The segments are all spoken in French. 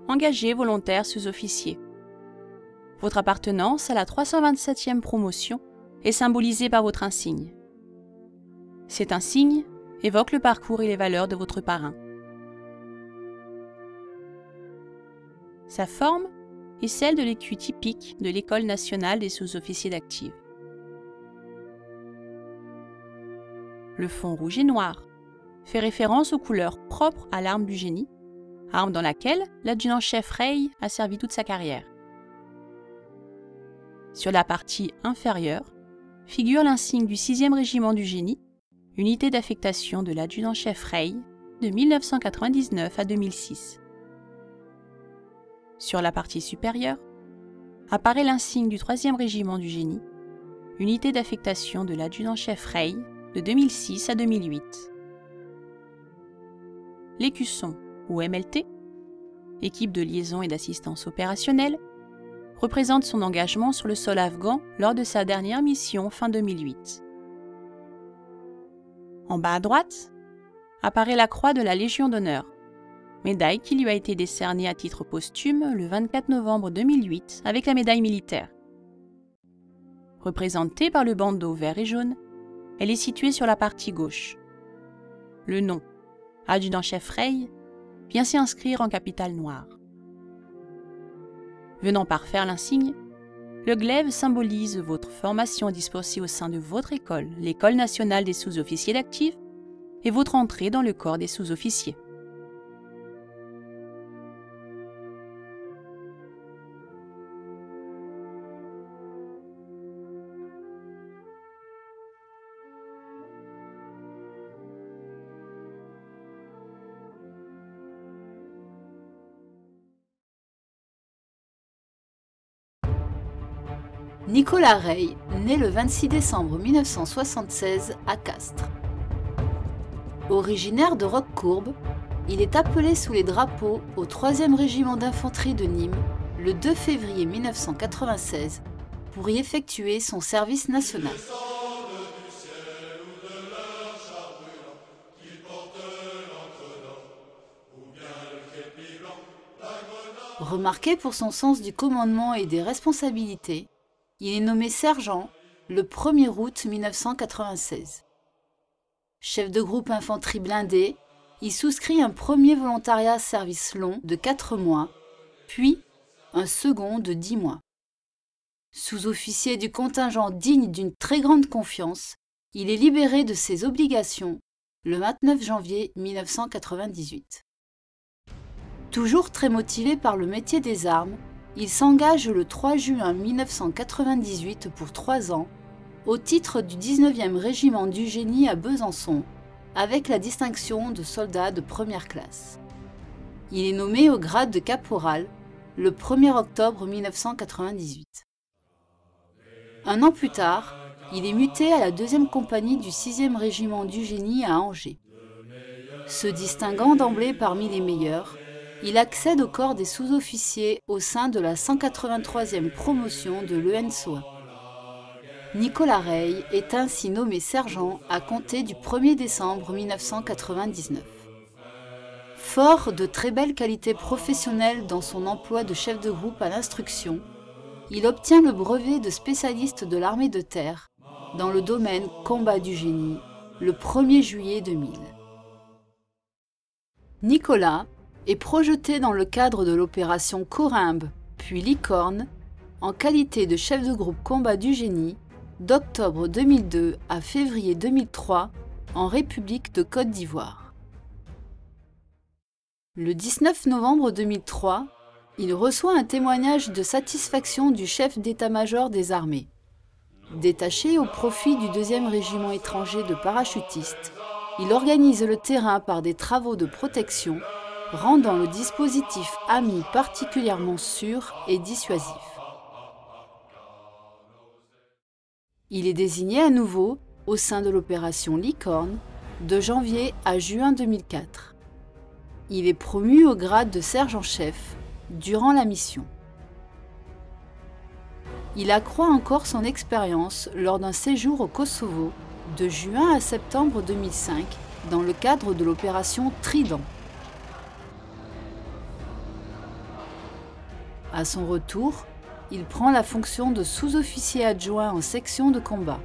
engagé volontaire sous-officier. Votre appartenance à la 327e promotion est symbolisée par votre insigne. Cet insigne évoque le parcours et les valeurs de votre parrain. Sa forme est celle de l'écu typique de l'École nationale des sous-officiers d'active. Le fond rouge et noir fait référence aux couleurs propres à l'arme du génie, arme dans laquelle l'adjudant-chef Rey a servi toute sa carrière. Sur la partie inférieure figure l'insigne du 6e régiment du génie, unité d'affectation de l'adjudant-chef Rey de 1999 à 2006. Sur la partie supérieure apparaît l'insigne du 3e régiment du génie, unité d'affectation de l'adjudant-chef Rey de 2006 à 2008. L'écusson, ou MLT, équipe de liaison et d'assistance opérationnelle, représente son engagement sur le sol afghan lors de sa dernière mission fin 2008. En bas à droite, apparaît la croix de la Légion d'honneur, médaille qui lui a été décernée à titre posthume le 24 novembre 2008 avec la médaille militaire. Représentée par le bandeau vert et jaune, elle est située sur la partie gauche. Le nom, adjudant-chef Rey, vient s'y inscrire en capitale noire. Venant parfaire l'insigne, le glaive symbolise votre formation dispersée au sein de votre école, l'École nationale des sous-officiers d'active, et votre entrée dans le corps des sous-officiers. Nicolas Rey, né le 26 décembre 1976 à Castres. Originaire de Roquecourbe, il est appelé sous les drapeaux au 3e régiment d'infanterie de Nîmes le 2 février 1996 pour y effectuer son service national. Remarqué pour son sens du commandement et des responsabilités, il est nommé sergent le 1er août 1996. Chef de groupe infanterie blindée, il souscrit un premier volontariat service long de 4 mois, puis un second de 10 mois. Sous-officier du contingent digne d'une très grande confiance, il est libéré de ses obligations le 29 janvier 1998. Toujours très motivé par le métier des armes, il s'engage le 3 juin 1998 pour 3 ans au titre du 19e régiment du génie à Besançon avec la distinction de soldat de première classe. Il est nommé au grade de caporal le 1er octobre 1998. Un an plus tard, il est muté à la 2e compagnie du 6e régiment du génie à Angers. Se distinguant d'emblée parmi les meilleurs, il accède au corps des sous-officiers au sein de la 183e promotion de l'ENSOA. Nicolas Rey est ainsi nommé sergent à compter du 1er décembre 1999. Fort de très belles qualités professionnelles dans son emploi de chef de groupe à l'instruction, il obtient le brevet de spécialiste de l'armée de terre dans le domaine combat du génie le 1er juillet 2000. Nicolas est projeté dans le cadre de l'opération Corymbe, puis Licorne, en qualité de chef de groupe combat du génie, d'octobre 2002 à février 2003, en République de Côte d'Ivoire. Le 19 novembre 2003, il reçoit un témoignage de satisfaction du chef d'état-major des armées. Détaché au profit du 2e régiment étranger de parachutistes, il organise le terrain par des travaux de protection, rendant le dispositif AMI particulièrement sûr et dissuasif. Il est désigné à nouveau au sein de l'opération Licorne de janvier à juin 2004. Il est promu au grade de sergent-chef durant la mission. Il accroît encore son expérience lors d'un séjour au Kosovo de juin à septembre 2005 dans le cadre de l'opération Trident. À son retour, il prend la fonction de sous-officier adjoint en section de combat.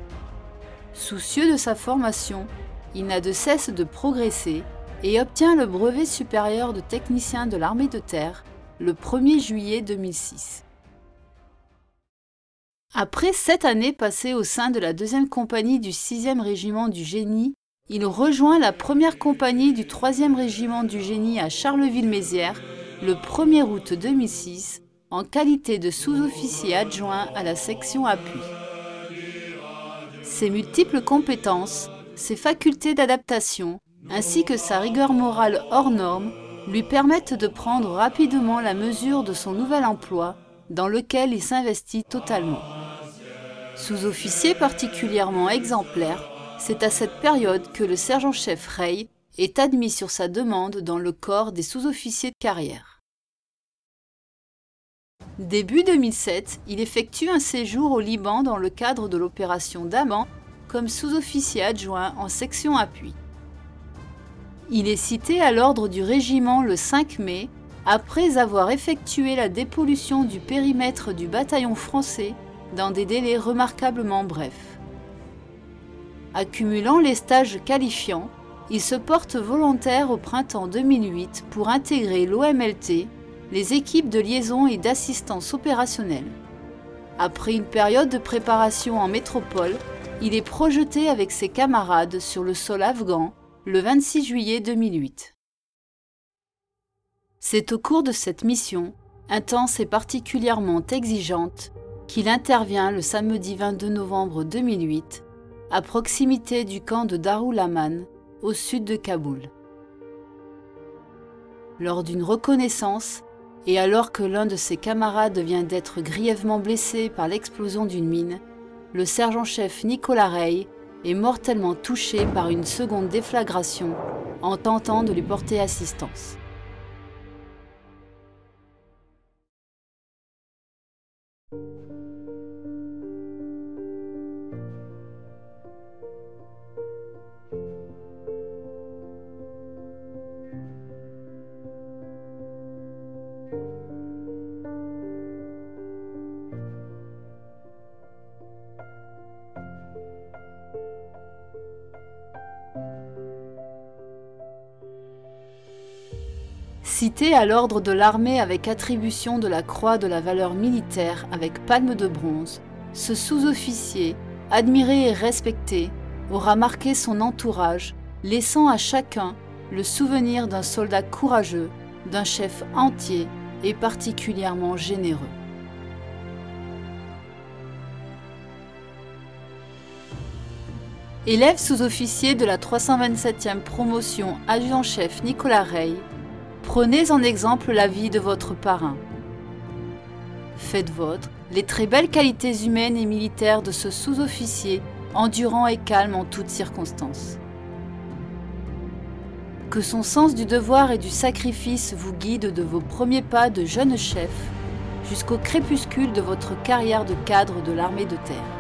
Soucieux de sa formation, il n'a de cesse de progresser et obtient le brevet supérieur de technicien de l'armée de terre le 1er juillet 2006. Après 7 années passées au sein de la 2e compagnie du 6e régiment du Génie, il rejoint la 1re compagnie du 3e régiment du Génie à Charleville-Mézières le 1er août 2006 en qualité de sous-officier adjoint à la section appui. Ses multiples compétences, ses facultés d'adaptation, ainsi que sa rigueur morale hors norme, lui permettent de prendre rapidement la mesure de son nouvel emploi, dans lequel il s'investit totalement. Sous-officier particulièrement exemplaire, c'est à cette période que le sergent-chef Rey est admis sur sa demande dans le corps des sous-officiers de carrière. Début 2007, il effectue un séjour au Liban dans le cadre de l'opération Daman comme sous-officier adjoint en section appui. Il est cité à l'ordre du régiment le 5 mai, après avoir effectué la dépollution du périmètre du bataillon français dans des délais remarquablement brefs. Accumulant les stages qualifiants, il se porte volontaire au printemps 2008 pour intégrer l'OMLT, les équipes de liaison et d'assistance opérationnelle. Après une période de préparation en métropole, il est projeté avec ses camarades sur le sol afghan le 26 juillet 2008. C'est au cours de cette mission, intense et particulièrement exigeante, qu'il intervient le samedi 22 novembre 2008, à proximité du camp de Darul Aman, au sud de Kaboul. Lors d'une reconnaissance, et alors que l'un de ses camarades vient d'être grièvement blessé par l'explosion d'une mine, le sergent-chef Nicolas Rey est mortellement touché par une seconde déflagration en tentant de lui porter assistance. Cité à l'ordre de l'armée avec attribution de la croix de la valeur militaire avec palme de bronze, ce sous-officier, admiré et respecté, aura marqué son entourage, laissant à chacun le souvenir d'un soldat courageux, d'un chef entier et particulièrement généreux. Élève sous-officier de la 327e promotion adjudant-chef Nicolas Rey, prenez en exemple la vie de votre parrain. Faites vôtre les très belles qualités humaines et militaires de ce sous-officier, endurant et calme en toutes circonstances. Que son sens du devoir et du sacrifice vous guide de vos premiers pas de jeune chef jusqu'au crépuscule de votre carrière de cadre de l'armée de terre.